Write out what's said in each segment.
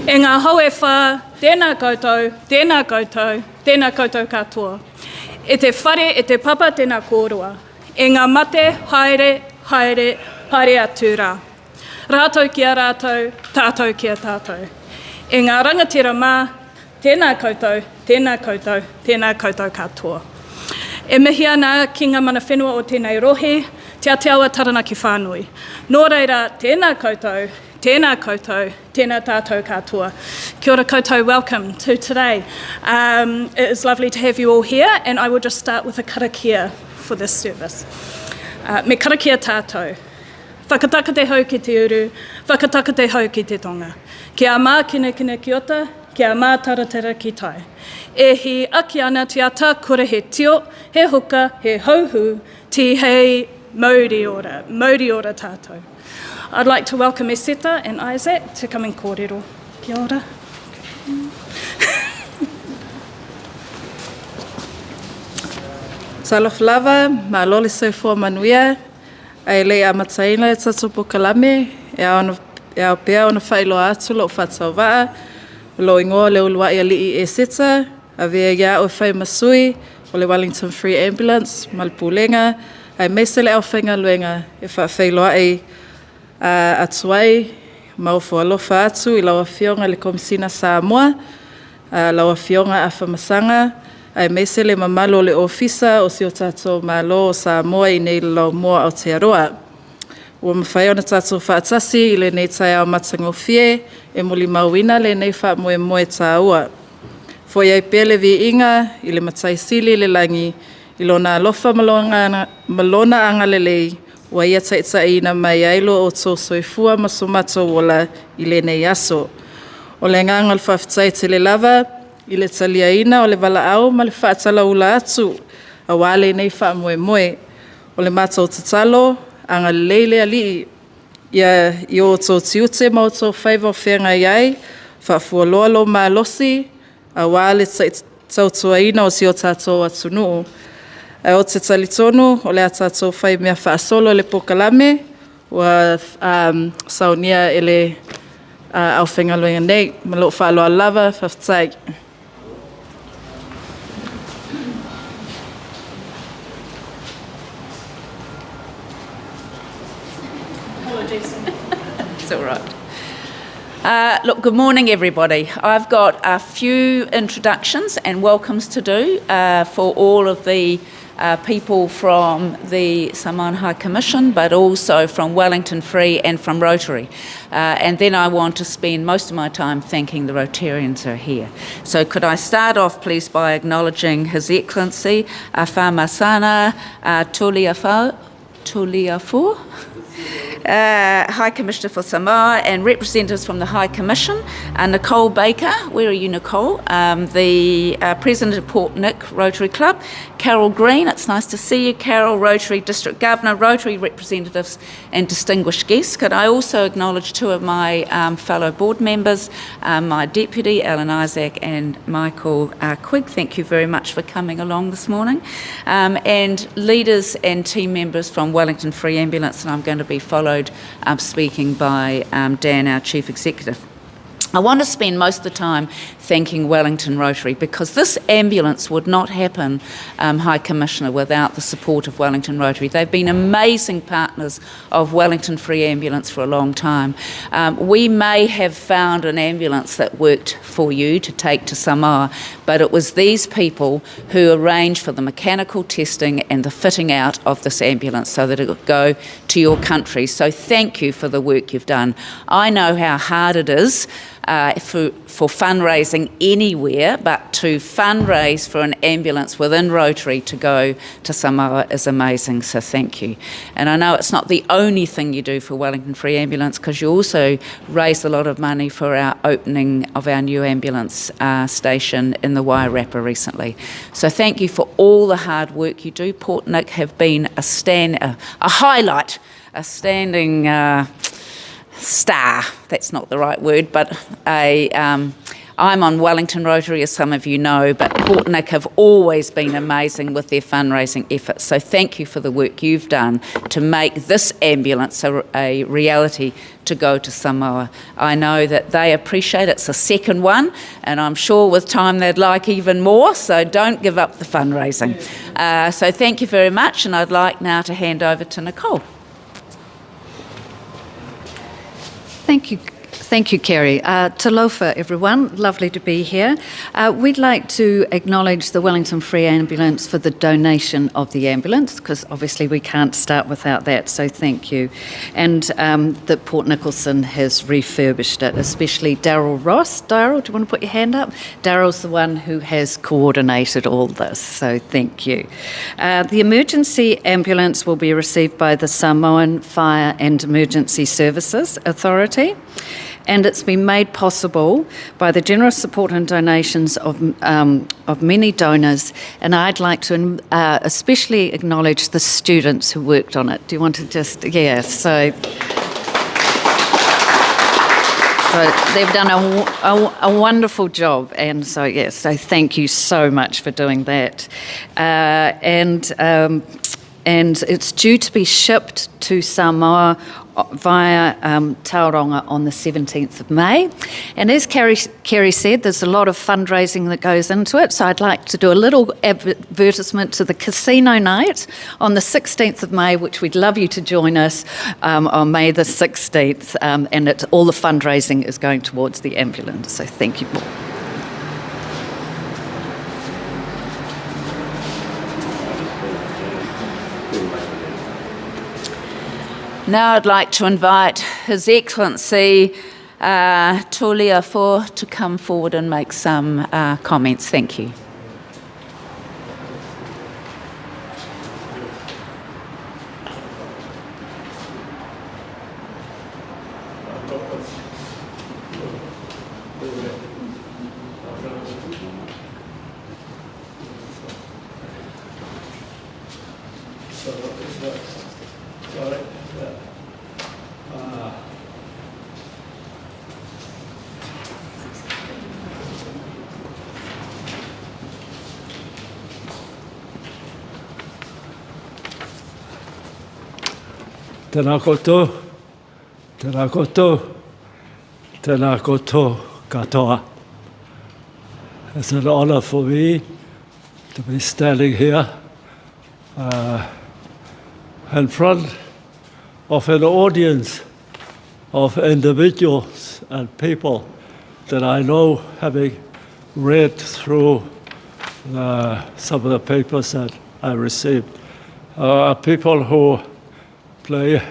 E ngā haue whā, tēnā koutou, tēnā koutou, tēnā koutou katoa. E te whare, e te papa, tēnā kōrua. E ngā mate, haere, haere, haere atu rā. Rātou ki a rātou, tātou ki a tātou. E ngā rangatira mā, tēnā koutou, tēnā koutou, tēnā koutou katoa. E mihi ana ki ngā mana whenua o tēnei rohe, te awa taranaki whānui. Nō reira, tēnā koutou, tēnā tātou katoa. Kia ora koutou, welcome to today. It is lovely to have you all here, and I will just start with a karakia for this service. Me karakia tātou. Whakataka te hau ki te uru, whakataka te hau ki te tonga. Kia mā kine ki ota, kia mā taratara ki tai. E hi aki ana te ata kura he tio, he huka, he hauhu, ti hei mauri ora tātou. I'd like to welcome S.F.E.S.A and Isaac to come and kōrero. Kia ora. Talofa lava, Mālō le soifua manuia, ai le amataina e tatupu kalame, e ao pea ona whailoa atu lo whatauwaa, lo ingoa le Aloā'ia S.F.E.S.A, a vea ia o whai masui, o le Wellington Free Ambulance, Pūlega, ai meise le au whainga luenga e whailoa ai atu ai, maufo alofa atu i lau Afioga le Komesina Samoa, lau Afioga Afamasaga, ai meise le mamalo le ofisa o si o tātou Mālō o Samoa i nei lau moa o te aroa. Ua mawhai ona tātou whaatasi i le nei tai au matangofie e muli mauina le nei wha moe tā ua. Fo iai pele vi inga i le matai Sili le langi i lona alofa malona anga le lei ua ia taʻitaʻina mai ailo o tō soifua ma somato wola i le nei aso. O le nganga le whawhitai te le lava i le taliaina o le walaau ma le whaatalaula atu a wale nei wha moe. O le mātou tatalo anga leile alii ia i o tō tiute ma o tō whaiva o whenga iai whaafualoa lo mālosi a wale tautuaina o si o tātou atunuu. E o te talitonu, o le atatou whai mea whaasolo le pokalame, ua saunia e le au whengaloinga nei, ma lo whaaloa lava, whawhitai. It's all right. Look, good morning, everybody. I've got a few introductions and welcomes to do for all of the people from the Samoan High Commission, but also from Wellington Free and from Rotary. And then I want to spend most of my time thanking the Rotarians who are here. So could I start off, please, by acknowledging His Excellency Afamasaga Fa'amatala Toleafoa, High Commissioner for Sāmoa, and representatives from the High Commission, Nicole Baker, where are you, Nicole? The President of Port Nick Rotary Club, Carol Green, it's nice to see you, Carol, Rotary District Governor, Rotary representatives and distinguished guests. Could I also acknowledge two of my fellow board members, my deputy, Alan Isaac, and Michael Quigg. Thank you very much for coming along this morning. And leaders and team members from Wellington Free Ambulance, and I'm going to be followed speaking by Dan, our Chief Executive. I want to spend most of the time thanking Wellington Rotary because this ambulance would not happen, High Commissioner, without the support of Wellington Rotary. They've been amazing partners of Wellington Free Ambulance for a long time. We may have found an ambulance that worked for you to take to Samoa, but it was these people who arranged for the mechanical testing and the fitting out of this ambulance so that it would go to your country. So thank you for the work you've done. I know how hard it is for fundraising anywhere, but to fundraise for an ambulance within Rotary to go to Samoa is amazing, so thank you. And I know it's not the only thing you do for Wellington Free Ambulance because you also raised a lot of money for our opening of our new ambulance station in the Wairarapa recently. So thank you for all the hard work you do. Port Nick have been a highlight, a standing star, that's not the right word, but I I'm on Wellington Rotary, as some of you know, but Port Nick have always been amazing with their fundraising efforts. So thank you for the work you've done to make this ambulance a reality to go to Samoa. I know that they appreciate it's the second one, and I'm sure with time they'd like even more, so don't give up the fundraising. So thank you very much, and I'd like now to hand over to Nicole. Thank you, Kerry. Talofa, everyone. Lovely to be here. We'd like to acknowledge the Wellington Free Ambulance for the donation of the ambulance, because obviously we can't start without that, so thank you. And that Port Nicholson has refurbished it, especially Daryl Ross. Daryl, do you want to put your hand up? Daryl's the one who has coordinated all this, so thank you. The emergency ambulance will be received by the Samoan Fire and Emergency Services Authority, and it's been made possible by the generous support and donations of many donors, and I'd like to especially acknowledge the students who worked on it. Do you want to just, so they've done a wonderful job, and so thank you so much for doing that. And it's due to be shipped to Samoa via Tauranga on the 17th of May. And as Kerry said, there's a lot of fundraising that goes into it, so I'd like to do a little advertisement to the casino night on the 16th of May, which we'd love you to join us on May the 16th, and all the fundraising is going towards the ambulance, so thank you. Now I'd like to invite His Excellency Toleafoa to come forward and make some comments. Thank you. Tēnā koutou, tēnā koutou, tēnā koutou katoa. It's an honour for me to be standing here in front of an audience of individuals and people that I know, having read through some of the papers that I received. People who play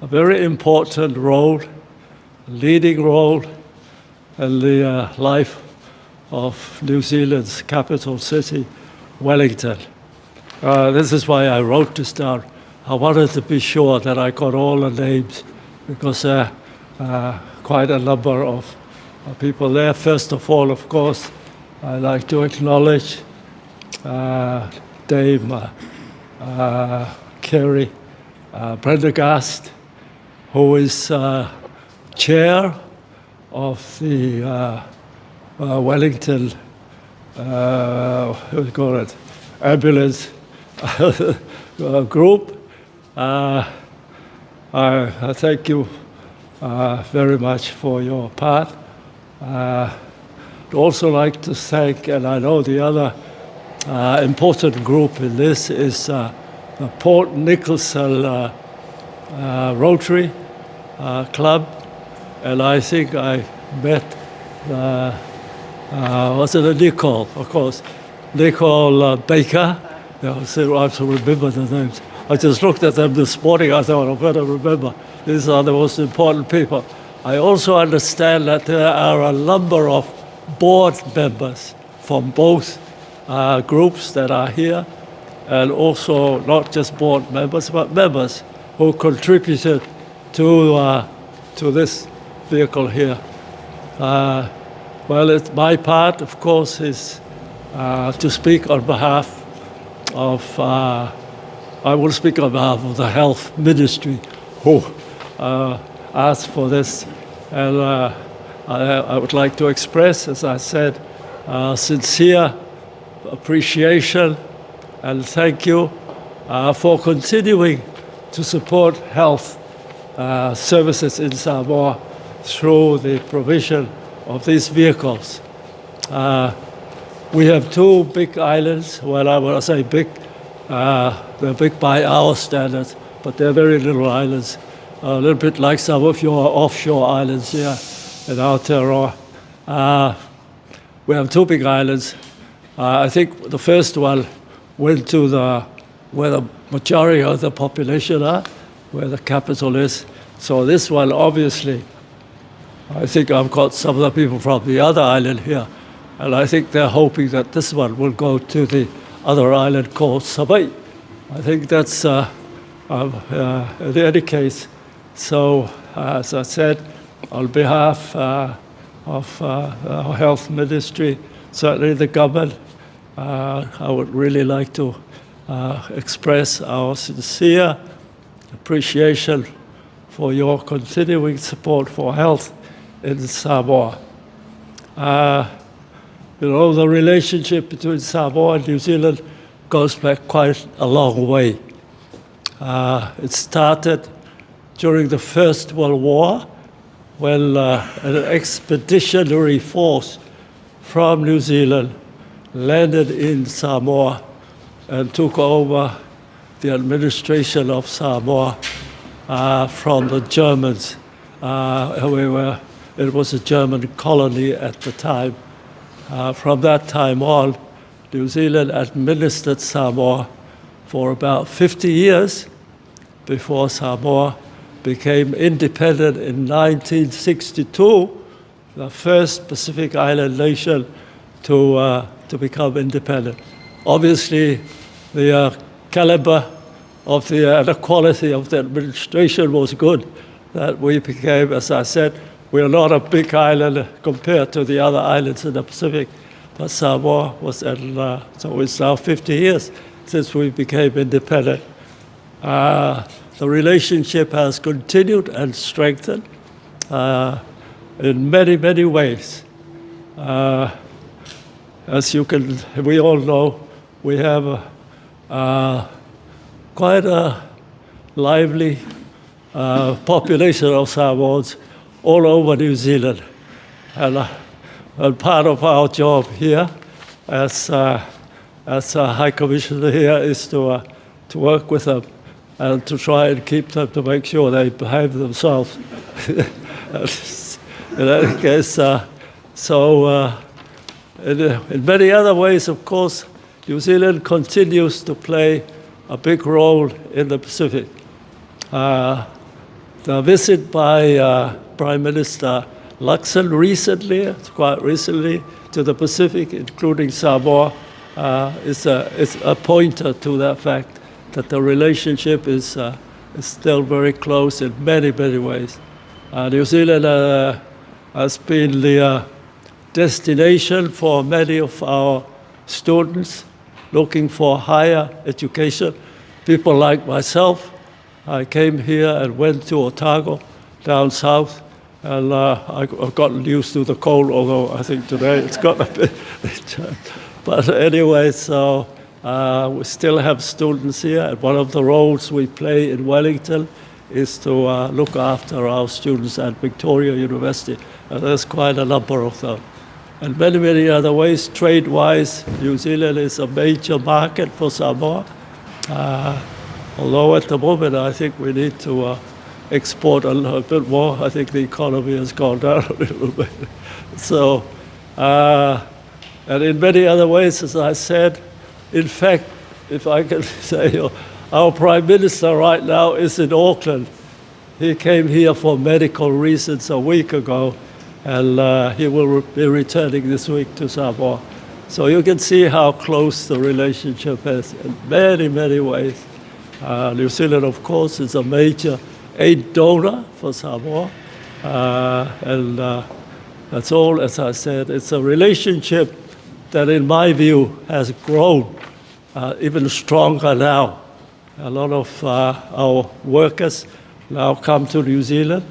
a very important role, a leading role in the life of New Zealand's capital city, Wellington. This is why I wrote this down. I wanted to be sure that I got all the names, because there are quite a number of people there. First of all, of course, I'd like to acknowledge Dame Kerry Prendergast, who is chair of the Wellington ambulance group. I thank you very much for your part. I'd also like to thank, and I know the other important group in this is the Port Nicholson Rotary Club, and I think I met, was it a Nicole, of course, Nicole Baker. I have to remember the names. I just looked at them this morning, I thought I better remember. These are the most important people. I also understand that there are a number of board members from both groups that are here, and also not just board members, but members who contributed to this vehicle here. Well, my part, of course, is to speak on behalf of, I will speak on behalf of the Health Ministry, who asked for this. And I would like to express, as I said, sincere appreciation and thank you for continuing to support health services in Samoa through the provision of these vehicles. We have two big islands. Well, I want to say big. They're big by our standards, but they're very little islands. A little bit like some of your offshore islands here in Aotearoa. We have two big islands. I think the first one went to where the majority of the population are, where the capital is. So this one, obviously, I think I've got some of the people from the other island here, and I think they're hoping that this one will go to the other island called Falema'i. I think that's, in any case. So, as I said, on behalf of our health ministry, certainly the government, I would really like to express our sincere appreciation for your continuing support for health in Samoa. The relationship between Samoa and New Zealand goes back quite a long way. It started during the First World War when an expeditionary force from New Zealand landed in Samoa and took over the administration of Samoa from the Germans. It was a German colony at the time. From that time on, New Zealand administered Samoa for about 50 years before Samoa became independent in 1962, the first Pacific Island nation to become independent. Obviously, the caliber of the quality of the administration was good, that we became, as I said, we're not a big island compared to the other islands in the Pacific, but Samoa was at, so it's now 50 years since we became independent. The relationship has continued and strengthened in many, many ways. As we all know, we have quite a lively population of Samoans all over New Zealand. And part of our job here as a High Commissioner here is to work with them and to try and keep them, to make sure they behave themselves. In any case, in many other ways, of course, New Zealand continues to play a big role in the Pacific. The visit by Prime Minister Nicholson recently, quite recently, to the Pacific, including Samoa, is a pointer to that fact that the relationship is still very close in many, many ways. New Zealand has been the destination for many of our students looking for higher education. People like myself, I came here and went to Otago down south, and I've gotten used to the cold, although I think today it's got a bit. But anyway, so we still have students here, and one of the roles we play in Wellington is to look after our students at Victoria University, and there's quite a number of them. And many, many other ways, trade-wise, New Zealand is a major market for Samoa. Although at the moment I think we need to export a bit more. I think the economy has gone down a little bit. So, and in many other ways, as I said, in fact, if I can say, our Prime Minister right now is in Auckland. He came here for medical reasons a week ago, and he will be returning this week to Samoa. So you can see how close the relationship is in many, many ways. New Zealand, of course, is a major aid donor for Samoa, and that's all, as I said. It's a relationship that, in my view, has grown even stronger now. A lot of our workers now come to New Zealand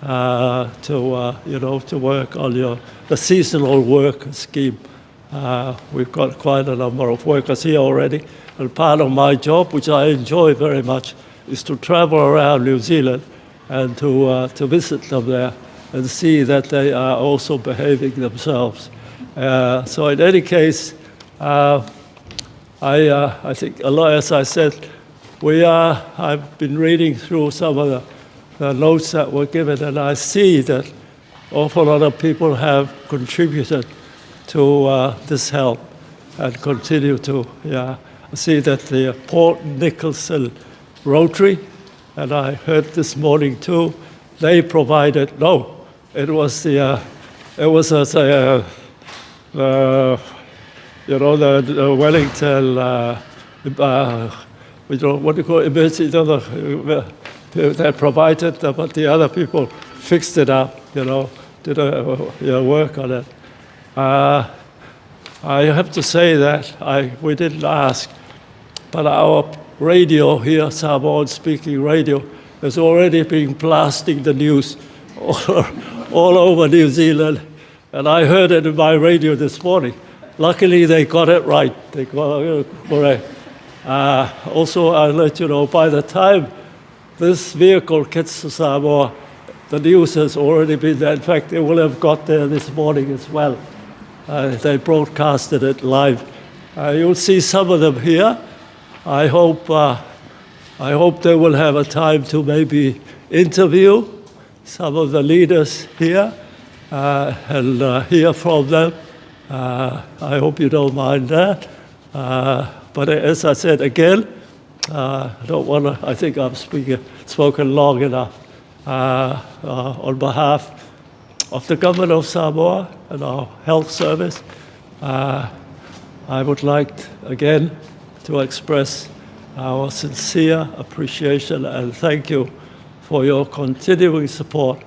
to work on the seasonal work scheme. We've got quite a number of workers here already, and part of my job, which I enjoy very much, is to travel around New Zealand and to visit them there and see that they are also behaving themselves. So in any case, I think, as I said, I've been reading through some of the notes that were given, and I see that an awful lot of people have contributed to this help and continue to. I see that the Port Nicholson Rotary, and I heard this morning too, they provided, it was the Wellington, what do you call it, emergency, they provided, but the other people fixed it up, did work on it. I have to say that we didn't ask, but our radio here, Samoan speaking radio, has already been blasting the news all over New Zealand, and I heard it in my radio this morning. Luckily, they got it right. They got it correct. Also, I'll let you know, by the time this vehicle gets to Samoa, the news has already been there. In fact, it will have got there this morning as well. They broadcasted it live. You'll see some of them here. I hope they will have a time to maybe interview some of the leaders here and hear from them. I hope you don't mind that. But as I said again, I think I've spoken long enough. On behalf of the Government of Samoa and our health service, I would like again to express our sincere appreciation and thank you for your continuing support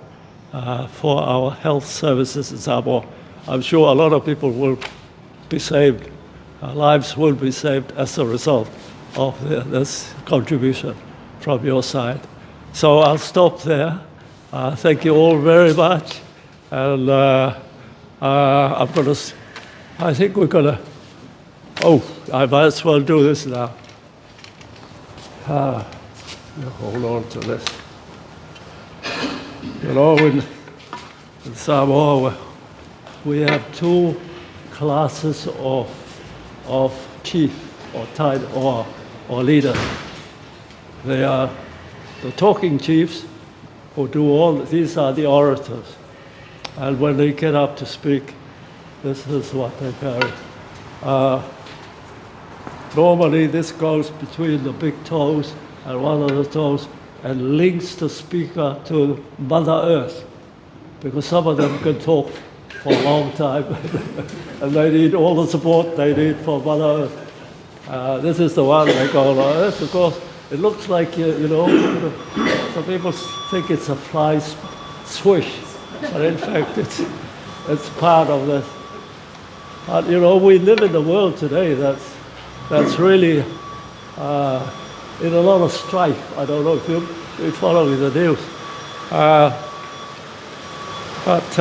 for our health services in Samoa. I'm sure a lot of people will be saved, lives will be saved as a result of this contribution from your side. So I'll stop there. Thank you all very much. And I think we're going to, I might as well do this now. Hold on to this. In Samoa, we have two classes of chief or leader. They are the talking chiefs who do these are the orators. And when they get up to speak, this is what they carry. Normally this goes between the big toes and one of the toes and links the speaker to Mother Earth, because some of them can talk for a long time and they need all the support they need for Mother Earth. This is the one they go like this, because it looks like, some people think it's a fly swish, but in fact it's part of this. But we live in a world today that's really in a lot of strife. I don't know if you're following the news. But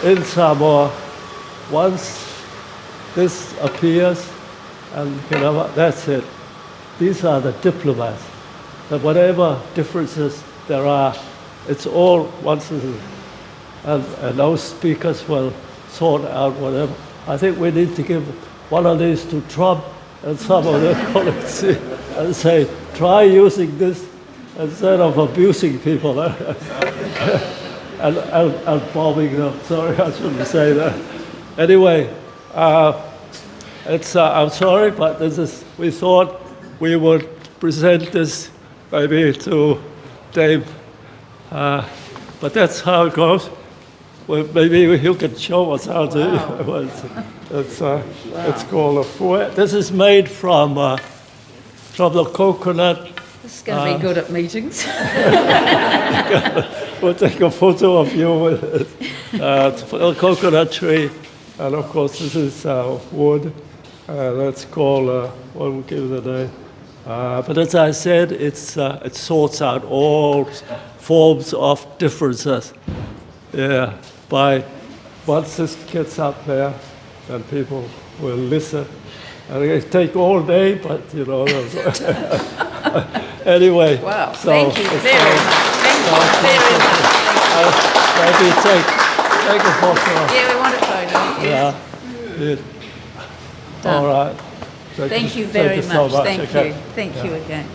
in Samoa, once this appears, and that's it. These are the diplomats. That whatever differences there are, it's all once this is, and those speakers will sort out whatever. I think we need to give one of these to Trump and some of their colleagues and say, try using this instead of abusing people and bombing them. Sorry, I shouldn't say that. Anyway, I'm sorry, but we thought we would present this maybe to Dave, but that's how it goes. Well, maybe you can show us how to. Wow. It's called a fuet. This is made from the coconut. This is going to be good at meetings. We'll take a photo of you with a coconut tree, and of course this is wood. That's called what we give the name. But as I said, it sorts out all forms of differences. Yeah, once this gets up there, then people will listen. And it take all day, but you know. Anyway. Wow, so thank you very much. Thank you very much. Maybe take a photo. Yeah, we want a photo. Yes. Yeah. All right. Thank you very much. So much. Thank Okay. you. Thank you again.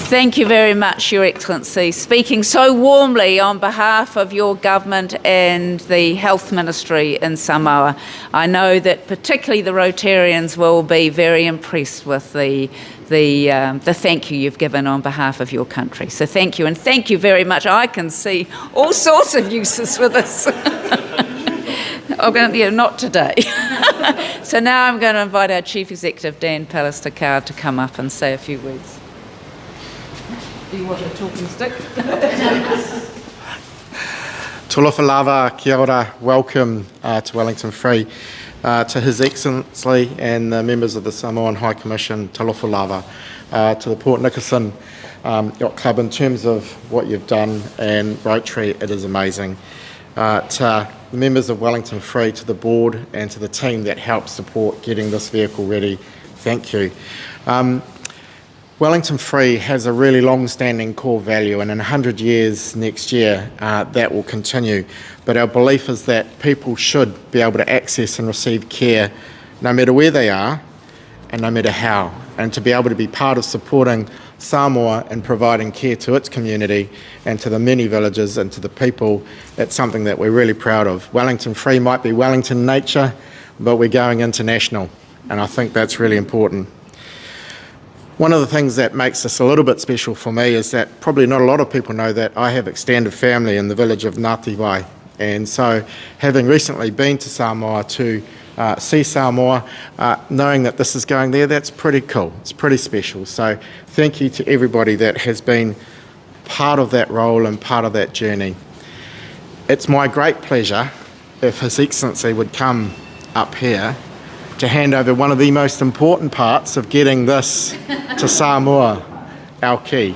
Thank you very much, Your Excellency, speaking so warmly on behalf of your government and the Health Ministry in Samoa. I know that particularly the Rotarians will be very impressed with the thank you you've given on behalf of your country. So thank you, and thank you very much. I can see all sorts of uses for this. Not today. So now I'm going to invite our Chief Executive, Dan Pallister-Carr, to come up and say a few words. Do you want a talking stick? Talofa lava, kia ora, welcome to Wellington Free. To His Excellency and the members of the Samoan High Commission, talofa lava. To the Port Nicholson Yacht Club, in terms of what you've done, and Rotary, it is amazing. To the members of Wellington Free, to the board and to the team that helped support getting this vehicle ready, thank you. Wellington Free has a really long-standing core value, and in 100 years next year that will continue. But our belief is that people should be able to access and receive care no matter where they are and no matter how, and to be able to be part of supporting Samoa and providing care to its community and to the many villages and to the people. That's something that we're really proud of. Wellington Free might be Wellington nature, but we're going international, and I think that's really important. One of the things that makes this a little bit special for me is that probably not a lot of people know that I have extended family in the village of Ngāti, and so having recently been to Samoa to see Samoa, knowing that this is going there, that's pretty cool. It's pretty special. So thank you to everybody that has been part of that role and part of that journey. It's my great pleasure if His Excellency would come up here to hand over one of the most important parts of getting this to Samoa, our key.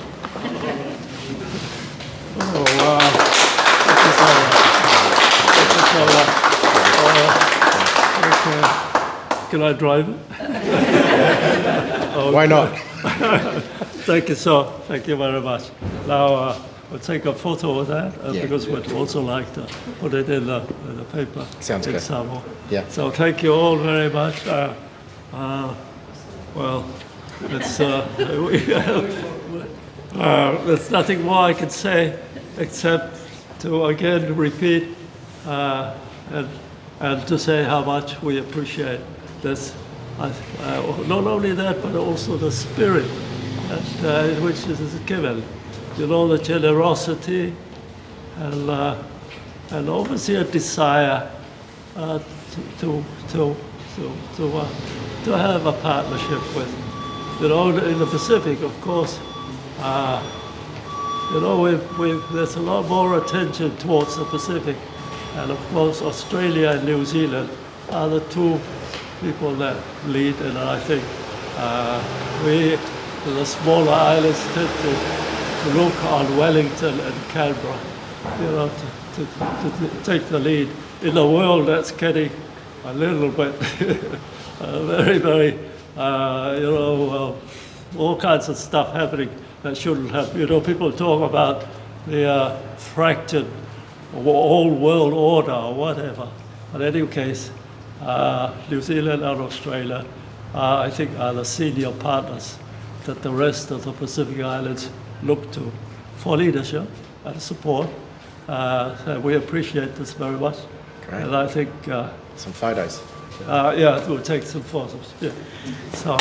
Oh, wow. Okay. Can I drive it? Why not? Thank you, sir. Thank you very much. Now, we'll take a photo of that because we'd also like to put it in the paper. Sounds in good. Samoa. Yeah. So thank you all very much. Well, it's, there's nothing more I can say except to again repeat and to say how much we appreciate this. Not only that, but also the spirit that, which is given. You know, the generosity and obviously a desire to have a partnership with, you know, in the Pacific, of course. You know, there's a lot more attention towards the Pacific, and of course Australia and New Zealand are the two people that lead, and I think we, the smaller islands, tend to look on Wellington and Canberra, you know, to take the lead in a world that's getting a little bit very, very, you know, all kinds of stuff happening that shouldn't happen. You know, people talk about the fractured whole world order or whatever. But in any case, New Zealand and Australia, I think, are the senior partners that the rest of the Pacific Islands look to for leadership and support. And we appreciate this very much. Great. And I think... some photos. Yeah, we'll take some photos. Yeah. So.